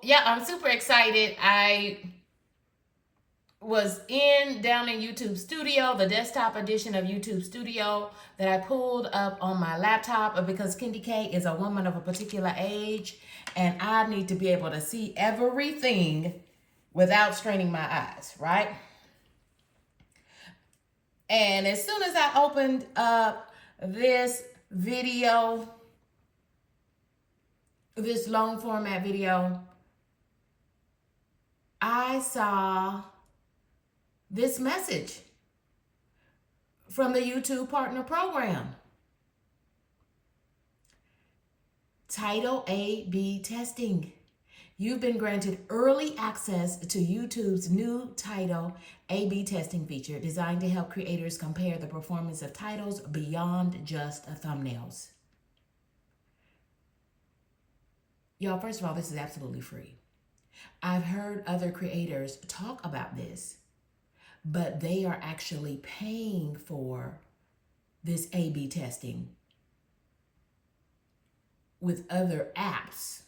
Yeah, I'm super excited. I was down in YouTube Studio, the desktop edition of YouTube Studio that I pulled up on my laptop because Kendi K is a woman of a particular age and I need to be able to see everything without straining my eyes, right? And as soon as I opened up this video, this long format video, I saw this message from the YouTube Partner Program. Title A/B testing. You've been granted early access to YouTube's new title A/B testing feature designed to help creators compare the performance of titles beyond just thumbnails. Y'all, first of all, this is absolutely free. I've heard other creators talk about this, but they are actually paying for this A/B testing with other apps.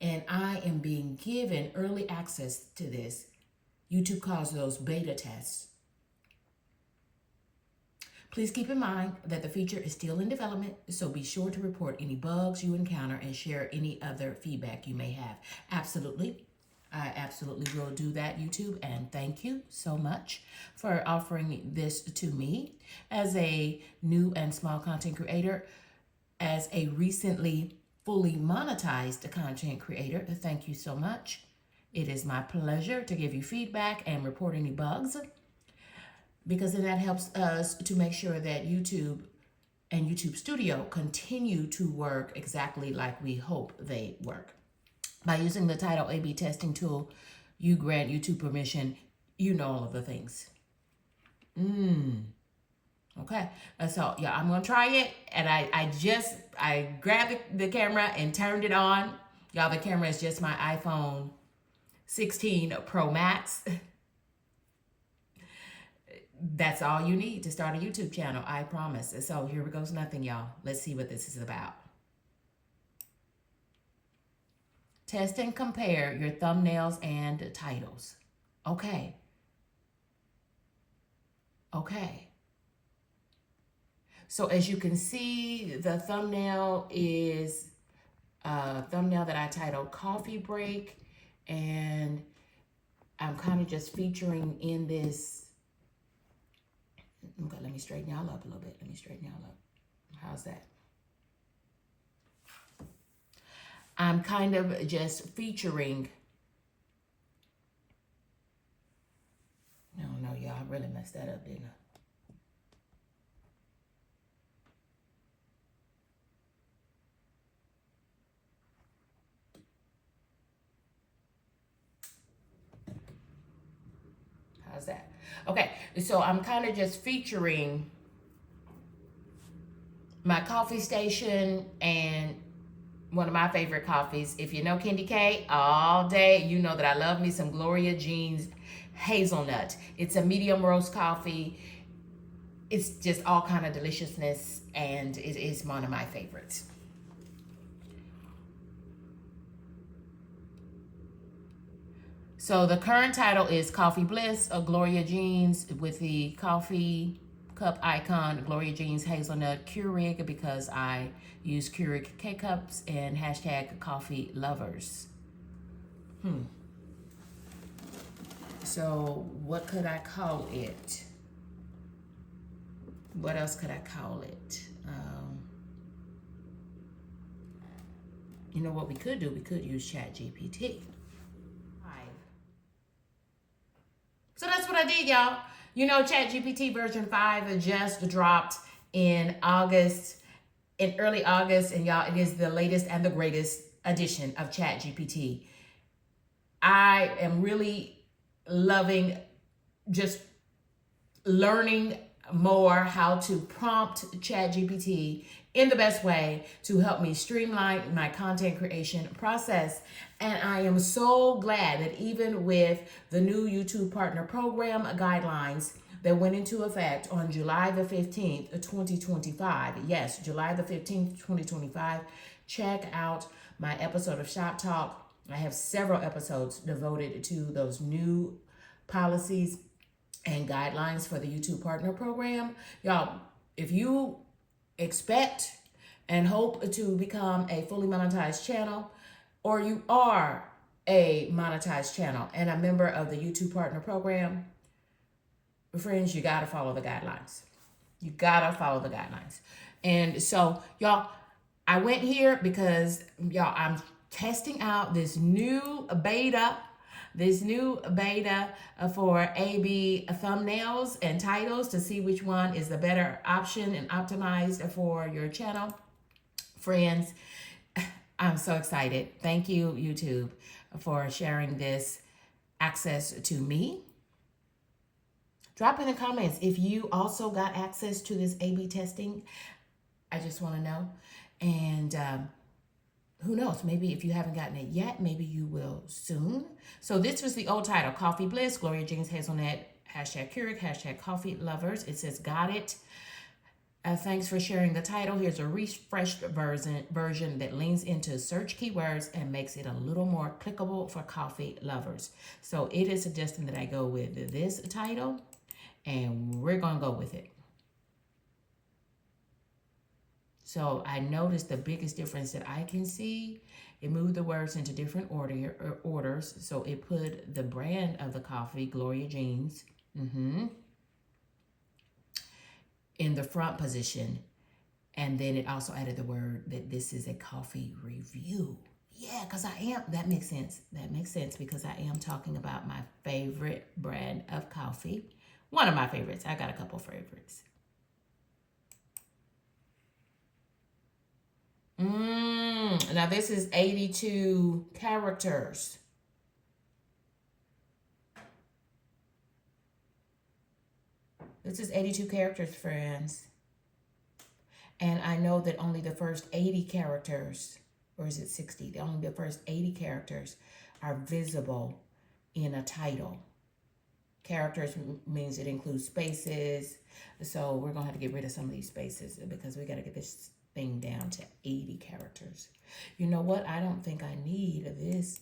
And I am being given early access to this. YouTube calls those beta tests. Please keep in mind that the feature is still in development, so be sure to report any bugs you encounter and share any other feedback you may have. Absolutely. I absolutely will do that, YouTube, and thank you so much for offering this to me as a new and small content creator, as a recently fully monetized content creator. Thank you so much. It is my pleasure to give you feedback and report any bugs, because then that helps us to make sure that YouTube and YouTube Studio continue to work exactly like we hope they work. By using the title A/B testing tool, you grant YouTube permission. You know all of the things. Okay, so yeah, I'm gonna try it, and I grabbed the camera and turned it on. Y'all, the camera is just my iPhone 16 Pro Max. That's all you need to start a YouTube channel, I promise. So here goes nothing, y'all. Let's see what this is about. Test and compare your thumbnails and titles. Okay. Okay. So as you can see, the thumbnail is a thumbnail that I titled Coffee Break. And I'm kind of just featuring in this. Okay, let me straighten y'all up a little bit. Let me straighten y'all up. How's that? I'm kind of just featuring. No, y'all, I really messed that up, didn't I? How's that? Okay, so I'm kind of just featuring my coffee station and one of my favorite coffees. If you know Kendi K all day, you know that I love me some Gloria Jean's hazelnut. It's a medium roast coffee. It's just all kind of deliciousness, and it is one of my favorites. So the current title is Coffee Bliss, of Gloria Jean's, with the coffee cup icon, Gloria Jean's Hazelnut Keurig, because I use Keurig K-Cups, and hashtag coffee lovers. So what could I call it? What else could I call it? You know what we could do? We could use ChatGPT. So that's what I did, y'all. You know, ChatGPT version 5 just dropped in August, in early August, and y'all, it is the latest and the greatest edition of ChatGPT. I am really loving just learning more how to prompt ChatGPT in the best way to help me streamline my content creation process. And I am so glad that even with the new YouTube Partner Program guidelines that went into effect on July the 15th, 2025. Yes, July the 15th, 2025. Check out my episode of Shop Talk. I have several episodes devoted to those new policies and guidelines for the YouTube Partner Program. Y'all, if you expect and hope to become a fully monetized channel, or you are a monetized channel and a member of the YouTube Partner Program, friends, you gotta follow the guidelines. You gotta follow the guidelines. And so, y'all, I went here because, y'all, I'm testing out this new beta for AB thumbnails and titles to see which one is the better option and optimized for your channel. Friends, I'm so excited. Thank you, YouTube, for sharing this access to me. Drop in the comments if you also got access to this A/B testing. I just want to know. And who knows? Maybe if you haven't gotten it yet, maybe you will soon. So this was the old title: Coffee Bliss, Gloria Jean's Hazelnut, #Keurig, #Coffee Lovers. It says got it. Thanks for sharing the title. Here's a refreshed version that leans into search keywords and makes it a little more clickable for coffee lovers. So it is suggesting that I go with this title, and we're going to go with it. So I noticed the biggest difference that I can see, it moved the words into different orders. So it put the brand of the coffee, Gloria Jean's, in the front position. And then it also added the word that this is a coffee review. Yeah, because that makes sense. That makes sense because I am talking about my favorite brand of coffee. One of my favorites. I got a couple favorites. Now this is 82 characters. This is 82 characters, friends. And I know that only the first 80 characters, or is it 60? Only the first 80 characters are visible in a title. Characters means it includes spaces. So we're going to have to get rid of some of these spaces because we got to get this thing down to 80 characters. You know what? I don't think I need this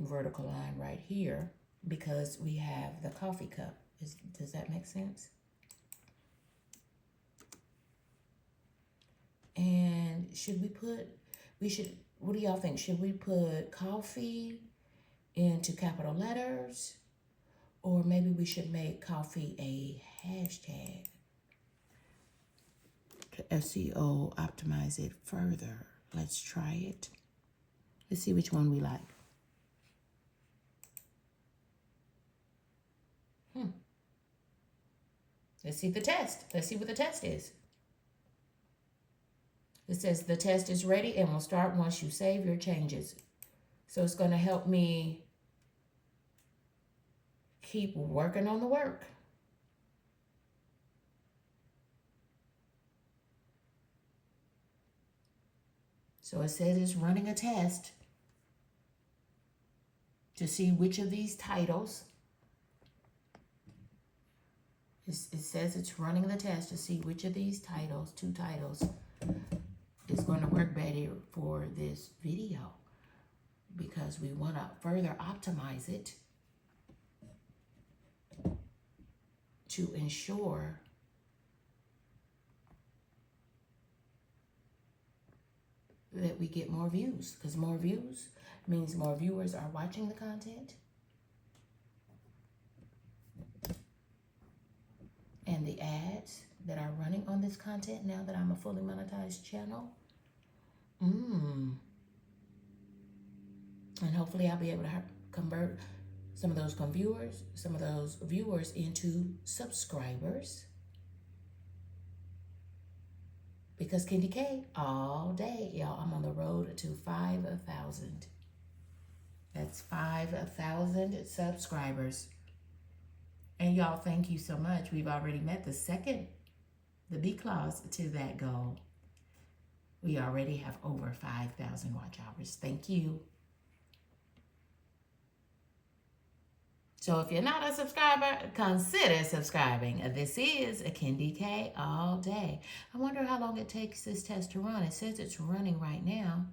vertical line right here because we have the coffee cup. Does that make sense? And what do y'all think? Should we put coffee into capital letters? Or maybe we should make coffee a hashtag to SEO optimize it further. Let's try it. Let's see which one we like. Let's see the test. Let's see what the test is. It says the test is ready and will start once you save your changes. So it's going to help me keep working on the work. So it says it's running a test to see which of these titles. It says it's running the test to see which of these titles, 2 titles, is going to work better for this video because we want to further optimize it to ensure that we get more views, because more views means more viewers are watching the content. And the ads that are running on this content now that I'm a fully monetized channel. And hopefully I'll be able to convert some of those viewers into subscribers. Because Candy K all day, y'all, I'm on the road to 5,000. That's 5,000 subscribers. And y'all, thank you so much. We've already met the B clause to that goal. We already have over 5,000 watch hours. Thank you. So if you're not a subscriber, consider subscribing. This is Candy K all day. I wonder how long it takes this test to run. It says it's running right now.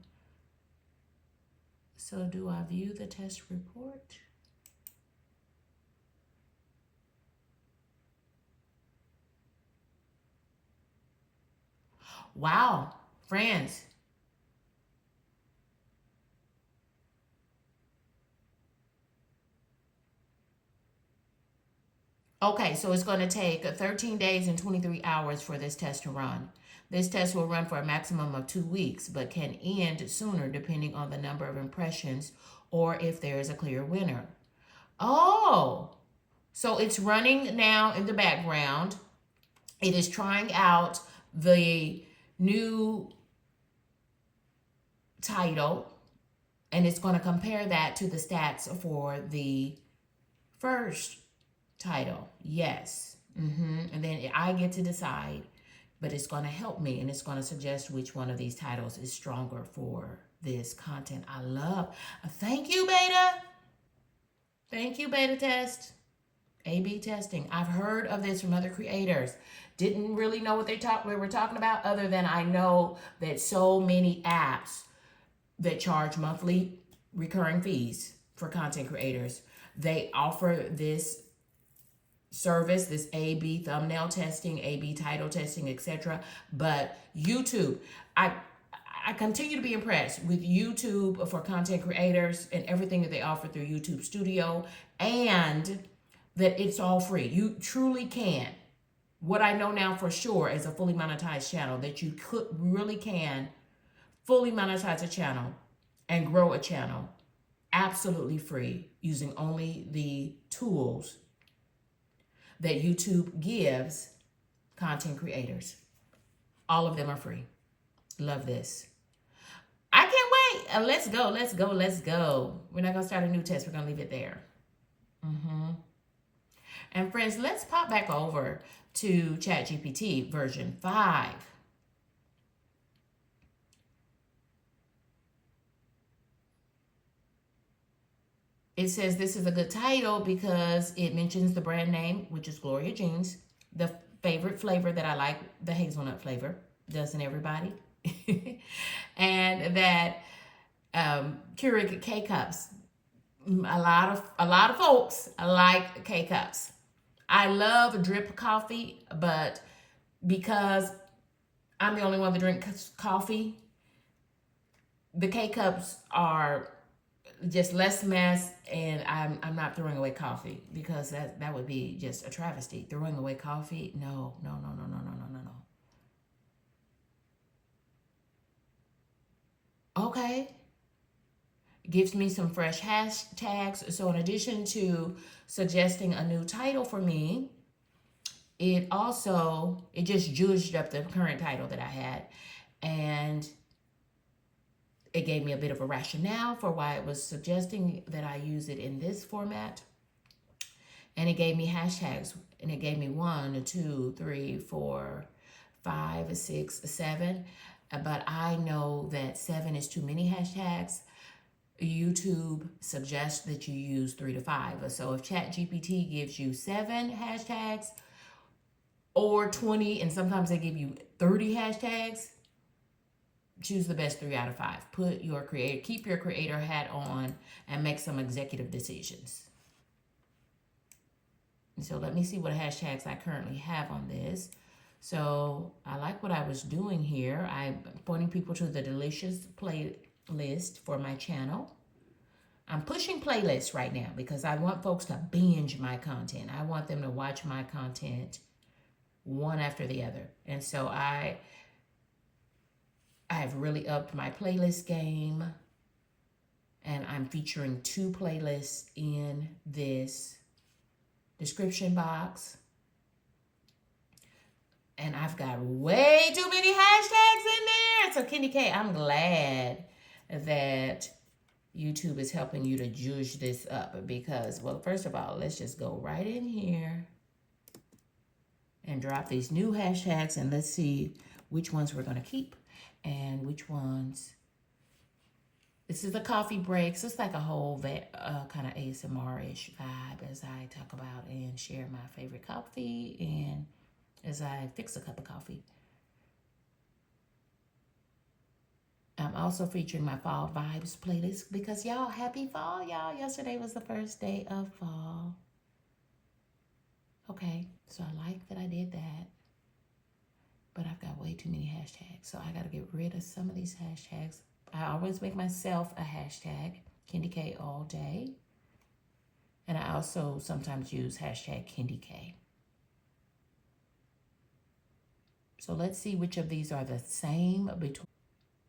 So do I view the test report? Wow, friends. Okay, so it's going to take 13 days and 23 hours for this test to run. This test will run for a maximum of 2 weeks, but can end sooner depending on the number of impressions or if there is a clear winner. Oh, so it's running now in the background. It is trying out the new title, and it's going to compare that to the stats for the first title. Yes. And then I get to decide, but it's going to help me and it's going to suggest which one of these titles is stronger for this content. I love. Thank you, beta. Thank you, beta test. A/B testing. I've heard of this from other creators. Didn't really know what we were talking about, other than I know that so many apps that charge monthly recurring fees for content creators, they offer this service, this A/B thumbnail testing, A/B title testing, etc. But YouTube, I continue to be impressed with YouTube for content creators and everything that they offer through YouTube Studio, and that it's all free. You truly can. What I know now for sure as a fully monetized channel, that you really can fully monetize a channel and grow a channel absolutely free using only the tools that YouTube gives content creators. All of them are free. Love this. I can't wait. Let's go, let's go, let's go. We're not going to start a new test. We're going to leave it there. And friends, let's pop back over to ChatGPT version 5. It says this is a good title because it mentions the brand name, which is Gloria Jeans, the favorite flavor that I like, the hazelnut flavor, doesn't everybody? And that Keurig K-Cups. A lot of folks like K-Cups. I love drip coffee, but because I'm the only one that drinks coffee, the K-Cups are just less mess, and I'm not throwing away coffee, because that would be just a travesty. Throwing away coffee? No, no, no, no, no, no, no, no, no. Okay. Gives me some fresh hashtags. So in addition to suggesting a new title for me, it just judged up the current title that I had, and it gave me a bit of a rationale for why it was suggesting that I use it in this format. And it gave me hashtags, and it gave me 1, 2, 3, 4, 5, 6, 7. But I know that 7 is too many hashtags. YouTube suggests that you use 3 to 5. So if ChatGPT gives you 7 hashtags or 20, and sometimes they give you 30 hashtags, choose the best 3 out of 5. Keep your creator hat on and make some executive decisions. And so let me see what hashtags I currently have on this. So I like what I was doing here. I'm pointing people to the delicious playlist for my channel. I'm pushing playlists right now because I want folks to binge my content. I want them to watch my content one after the other. And so I have really upped my playlist game, and I'm featuring 2 playlists in this description box. And I've got way too many hashtags in there. So Kenny K, I'm glad that YouTube is helping you to judge this up, because, well, first of all, let's just go right in here and drop these new hashtags, and let's see which ones we're going to keep and which ones. This is a coffee break, so it's like a whole kind of ASMR-ish vibe as I talk about and share my favorite coffee, and as I fix a cup of coffee. I'm also featuring my fall vibes playlist because y'all, happy fall, y'all. Yesterday was the first day of fall. Okay, so I like that I did that, but I've got way too many hashtags, so I got to get rid of some of these hashtags. I always make myself a hashtag, Candy K all day, and I also sometimes use hashtag Candy K. So let's see which of these are the same between.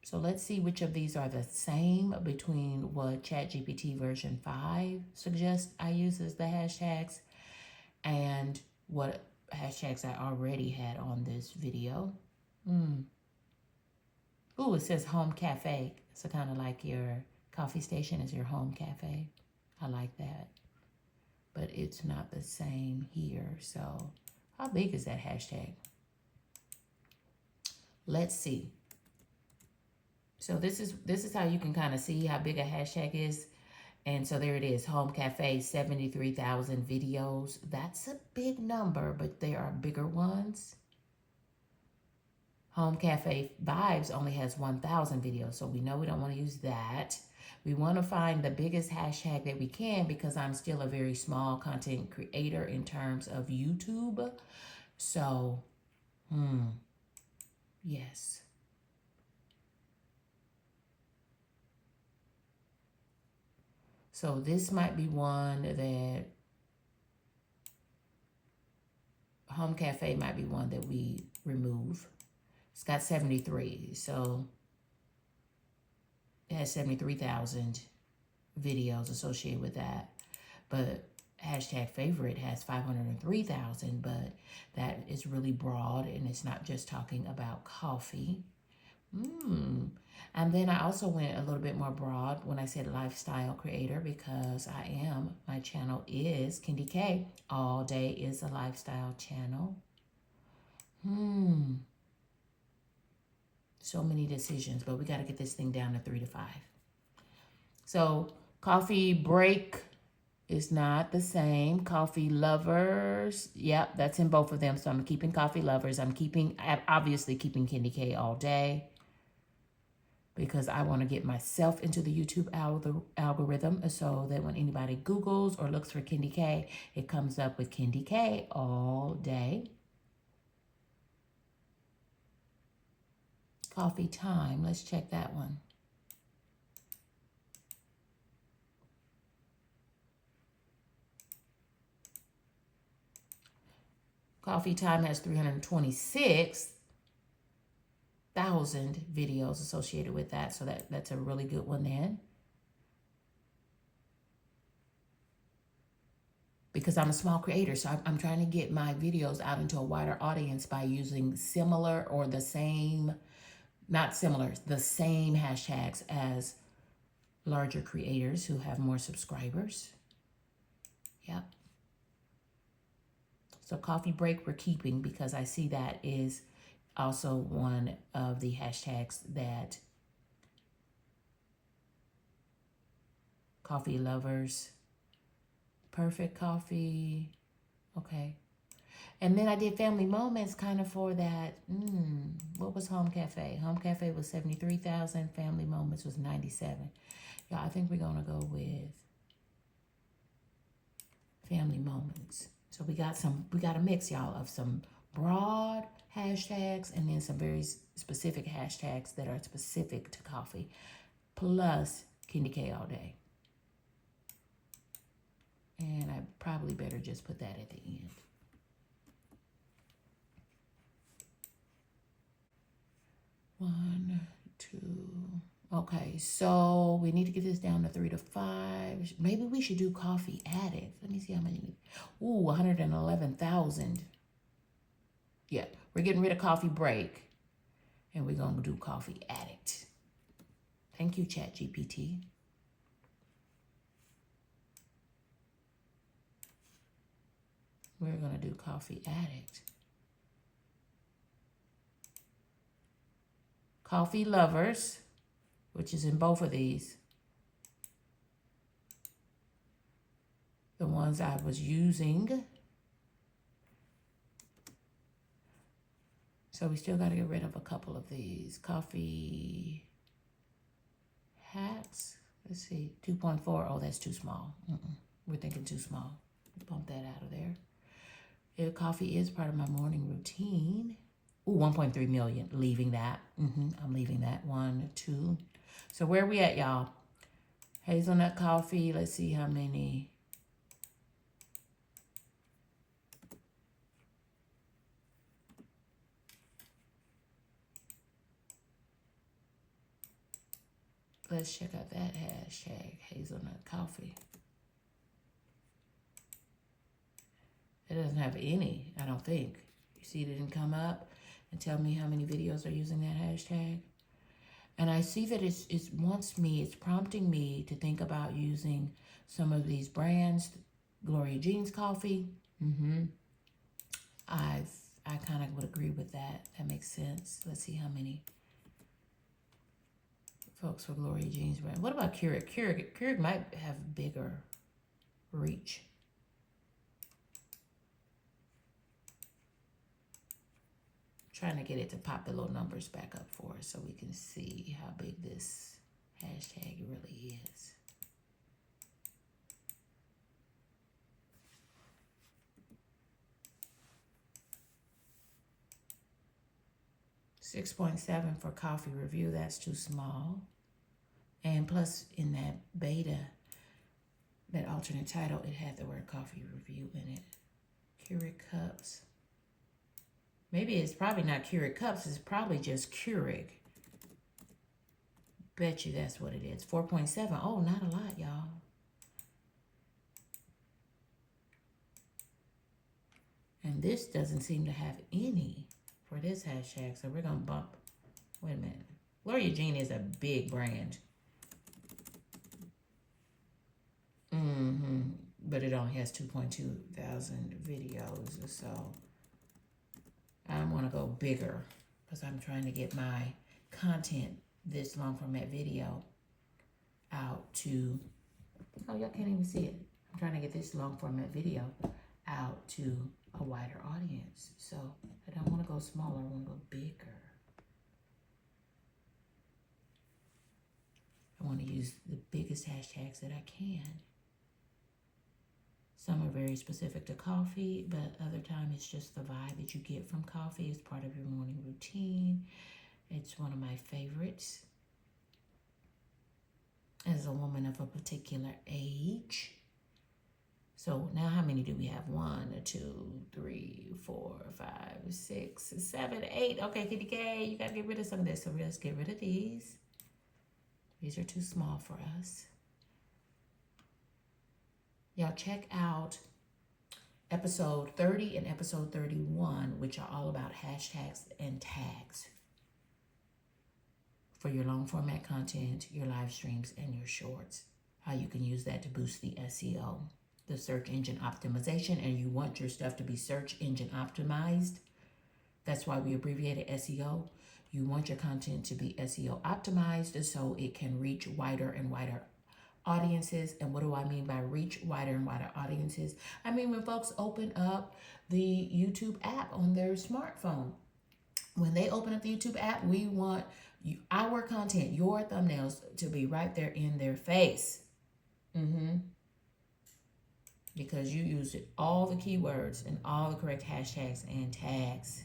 So let's see which of these are the same between what ChatGPT version 5 suggests I use as the hashtags and what hashtags I already had on this video. Ooh, it says home cafe. So kind of like your coffee station is your home cafe. I like that. But it's not the same here. So how big is that hashtag? Let's see. So this is how you can kind of see how big a hashtag is. And so there it is, home cafe, 73,000 videos. That's a big number, but there are bigger ones. Home cafe vibes only has 1,000 videos, so we know we don't want to use that. We want to find the biggest hashtag that we can because I'm still a very small content creator in terms of YouTube. So, yes. So this might be one that, home cafe might be one that we remove. It's got 73, so it has 73,000 videos associated with that. But hashtag favorite has 503,000, but that is really broad and it's not just talking about coffee. And then I also went a little bit more broad when I said lifestyle creator because my channel is Candy K. All day is a lifestyle channel. So many decisions, but we got to get this thing down to 3 to 5. So coffee break is not the same. Coffee lovers, yep, that's in both of them. So I'm keeping coffee lovers. I'm obviously keeping Candy K all day because I want to get myself into the YouTube algorithm so that when anybody Googles or looks for Candy K, it comes up with Candy K all day. Coffee time, let's check that one. Coffee time has 326,000 videos associated with that. So that's a really good one then. Because I'm a small creator, so I'm trying to get my videos out into a wider audience by using similar or the same, not similar, the same hashtags as larger creators who have more subscribers. Yep. So coffee break we're keeping because I see that is also one of the hashtags that coffee lovers, perfect coffee, okay. And then I did family moments kind of for that. What was home cafe? Home cafe was 73,000. Family moments was 97. Yeah, I think we're going to go with family moments. So we got a mix, y'all, of some broad hashtags and then some very specific hashtags that are specific to coffee, plus Candy K all day. And I probably better just put that at the end. One, two. Okay, so we need to get this down to 3 to 5. Maybe we should do coffee addict. Let me see how many. Ooh, 111,000. Yeah, we're getting rid of coffee break. And we're going to do coffee addict. Thank you, ChatGPT. We're going to do coffee addict. Coffee lovers, which is in both of these. The ones I was using. So we still got to get rid of a couple of these. Coffee Hacks. Let's see. 2.4. Oh, that's too small. We're thinking too small. Bump that out of there. Coffee is part of my morning routine. Ooh, 1.3 million. Leaving that. I'm leaving that. 1, 2. So where are we at, y'all? Hazelnut coffee. Let's see how many. Let's check out that hashtag, hazelnut coffee. It doesn't have any, I don't think. You see it didn't come up and tell me how many videos are using that hashtag. And I see that it's prompting me to think about using some of these brands. Gloria Jean's coffee. I kind of would agree with that. That makes sense. Let's see how many folks for Gloria Jean's brand. What about Keurig? Keurig might have bigger reach. Trying to get it to pop the little numbers back up for us so we can see how big this hashtag really is. $6.7 for coffee review. That's too small. And plus, in that beta, that alternate title, it had the word coffee review in it. Keurig cups. Maybe it's probably not Keurig cups. It's probably just Keurig. Bet you that's what it is. 4.7. Oh, not a lot, y'all. And this doesn't seem to have any for this hashtag. So we're going to bump. Wait a minute. Gloria Jean is a big brand. But it only has 2.2 thousand videos. So I want to go bigger because I'm trying to get my content, this long format video, out to, oh, y'all can't even see it. I'm trying to get this long format video out to a wider audience. So I don't want to go smaller, I want to go bigger. I want to use the biggest hashtags that I can. Some are very specific to coffee, but other time it's just the vibe that you get from coffee. It's part of your morning routine. It's one of my favorites. As a woman of a particular age. So now how many do we have? 1, 2, 3, 4, 5, 6, 7, 8. Okay, Kitty K, you got to get rid of some of this. So let's get rid of these. These are too small for us. Y'all check out episode 30 and episode 31, which are all about hashtags and tags for your long format content, your live streams, and your shorts. How you can use that to boost the SEO, the search engine optimization, and you want your stuff to be search engine optimized. That's why we abbreviated SEO. You want your content to be SEO optimized so it can reach wider and wider audiences. And what do I mean by reach wider and wider audiences? I mean when folks open up the YouTube app on their smartphone. When they open up the YouTube app, we want our content, your thumbnails, to be right there in their face. Because you used all the keywords and all the correct hashtags and tags.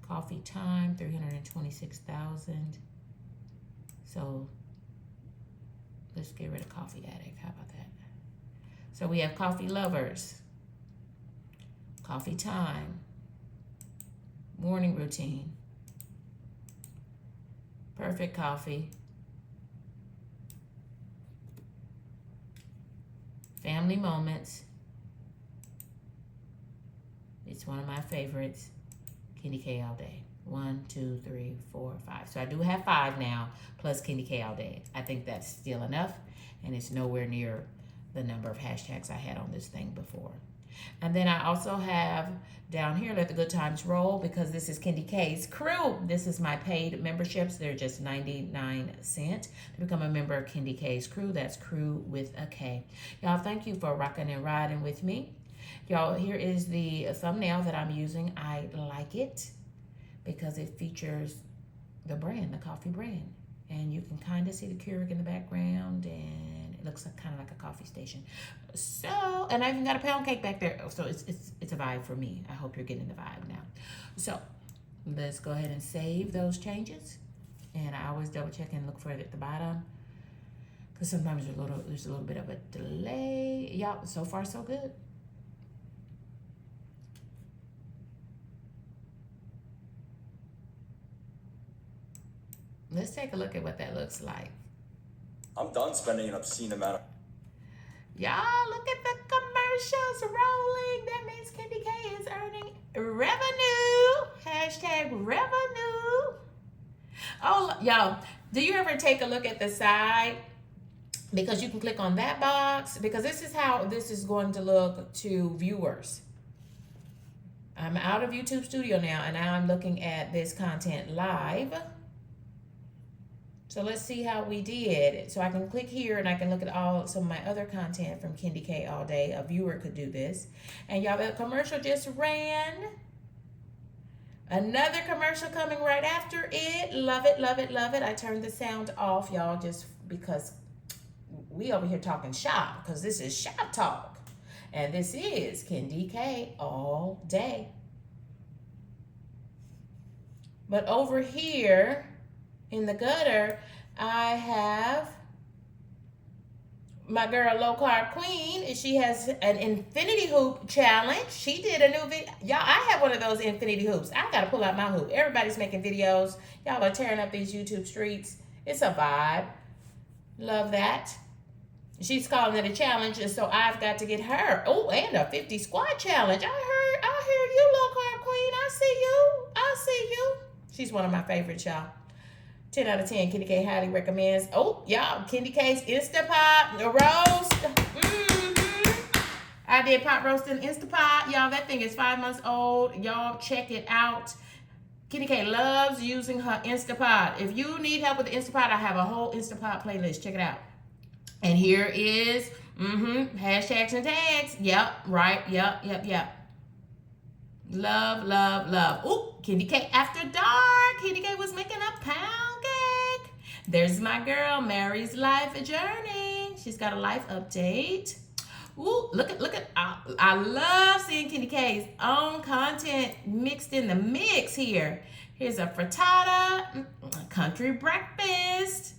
Coffee time, 326,000. So let's get rid of coffee addict. How about that? So we have coffee lovers, coffee time, morning routine, perfect coffee, family moments. It's one of my favorites. Candy K all day. 1, 2, 3, 4, 5. So I do have 5 now, plus Candy K all day. I think that's still enough, and it's nowhere near the number of hashtags I had on this thing before. And then I also have down here, Let the Good Times Roll, because this is Candy K's Crew. This is my paid memberships. They're just 99 cents to become a member of Candy K's Crew. That's Crew with a K. Y'all, thank you for rocking and riding with me. Y'all, here is the thumbnail that I'm using. I like it because it features the brand, the coffee brand. And you can kind of see the Keurig in the background, and it looks like kind of like a coffee station. So, and I even got a pound cake back there. So it's a vibe for me. I hope you're getting the vibe now. So let's go ahead and save those changes. And I always double check and look for it at the bottom, because sometimes there's a little bit of a delay. Y'all, so far so good. Let's take a look at what that looks like. I'm done spending an obscene amount of... Y'all, look at the commercials rolling. That means Candy K is earning revenue. Hashtag revenue. Oh, y'all, do you ever take a look at the side? Because you can click on that box, because this is how this is going to look to viewers. I'm out of YouTube Studio now, and now I'm looking at this content live. So let's see how we did. So I can click here and I can look at some of my other content from Candy K all day. A viewer could do this. And y'all, the commercial just ran. Another commercial coming right after it. Love it, love it, love it. I turned the sound off, y'all, just because we over here talking shop, because this is shop talk. And this is Candy K all day. But over here in the gutter, I have my girl Low Carb Queen, and she has an infinity hoop challenge. She did a new video. Y'all, I have one of those infinity hoops. I gotta pull out my hoop. Everybody's making videos. Y'all are tearing up these YouTube streets. It's a vibe. Love that. She's calling it a challenge, and so I've got to get her. Oh, and a 50 squat challenge. I hear you, Low Carb Queen. I see you. I see you. She's one of my favorites, y'all. 10 out of 10. Candy K highly recommends. Oh, y'all, Candy K's Instapot roast. I did pot roast in Instapot. Y'all, that thing is 5 months old. Y'all, check it out. Candy K loves using her Instapot. If you need help with the Instapot, I have a whole Instapot playlist. Check it out. And here is, hashtags and tags. Yep, right. Yep. Love, love, love. Ooh, Candy K After Dark. Candy K was making a pound cake. There's my girl, Mary's Life Journey. She's got a life update. Ooh, look at, I love seeing Candy K's own content mixed in the mix here. Here's a frittata, country breakfast.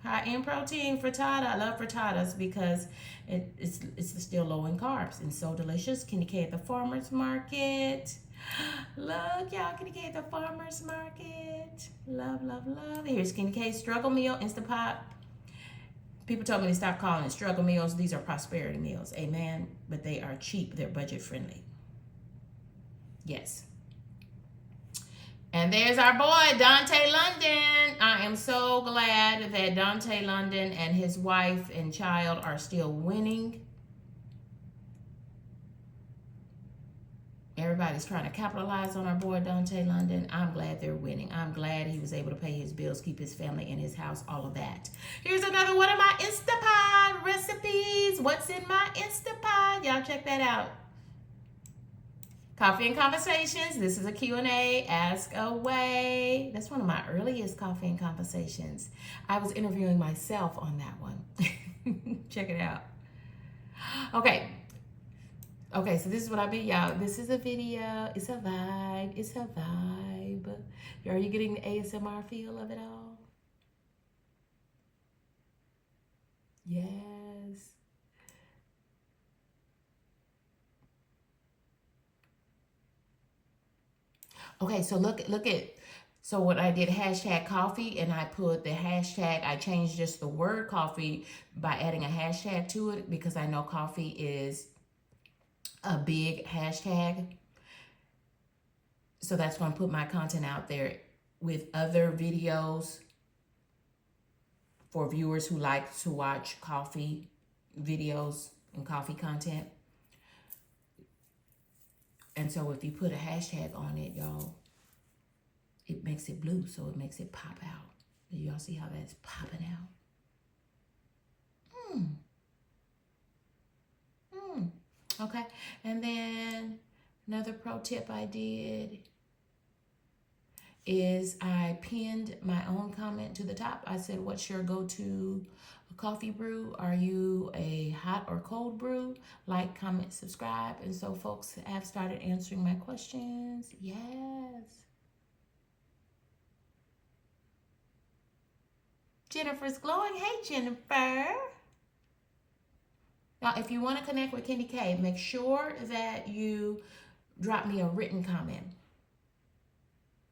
High in protein frittata. I love frittatas because it's still low in carbs and so delicious. Candy K at the farmer's market. Look, y'all, Candy K at the farmer's market. Love, love, love. Here's Candy K's struggle meal, Instapot. People told me to stop calling it struggle meals. These are prosperity meals. Amen. But they are cheap. They're budget friendly. Yes. And there's our boy, Dante London. I am so glad that Dante London and his wife and child are still winning. Everybody's trying to capitalize on our boy, Dante London. I'm glad they're winning. I'm glad he was able to pay his bills, keep his family in his house, all of that. Here's another one of my Instapot recipes. What's in my Instapot? Y'all check that out. Coffee and Conversations. This is a Q&A. Ask away. That's one of my earliest Coffee and Conversations. I was interviewing myself on that one. Check it out. Okay, so this is what I mean, y'all. This is a video. It's a vibe. It's a vibe. Are you getting the ASMR feel of it all? Yes. Okay, so look at, so what I did, hashtag coffee, and I put the hashtag, I changed just the word coffee by adding a hashtag to it because I know coffee is a big hashtag. So that's when I put my content out there with other videos for viewers who like to watch coffee videos and coffee content. And so if you put a hashtag on it, y'all, it makes it blue, so it makes it pop out. Do y'all see how that's popping out? Okay, and then another pro tip I did is I pinned my own comment to the top. I said, what's your go-to coffee brew? Are you a hot or cold brew? Like, comment, subscribe. And so folks have started answering my questions. Yes. Jennifer's glowing. Hey, Jennifer. Now, if you want to connect with Kendy K, make sure that you drop me a written comment.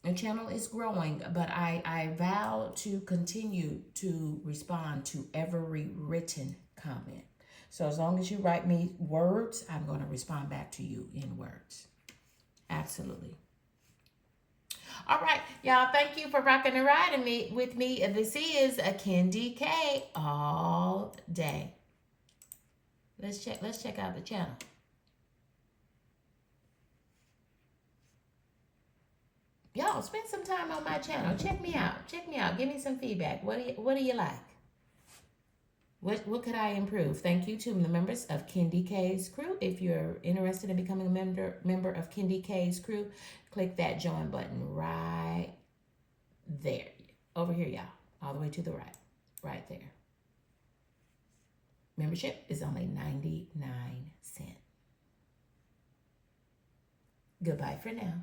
The channel is growing, but I vow to continue to respond to every written comment. So as long as you write me words, I'm going to respond back to you in words. Absolutely. All right, y'all, thank you for rocking and riding with me. This is a Kendy K all day. Let's check out the channel. Y'all, spend some time on my channel. Check me out. Check me out. Give me some feedback. What do you like? What could I improve? Thank you to the members of Kendy K's crew. If you're interested in becoming a member of Kendy K's crew, click that join button right there. Over here, y'all. All the way to the right. Right there. Membership is only 99 cents. Goodbye for now.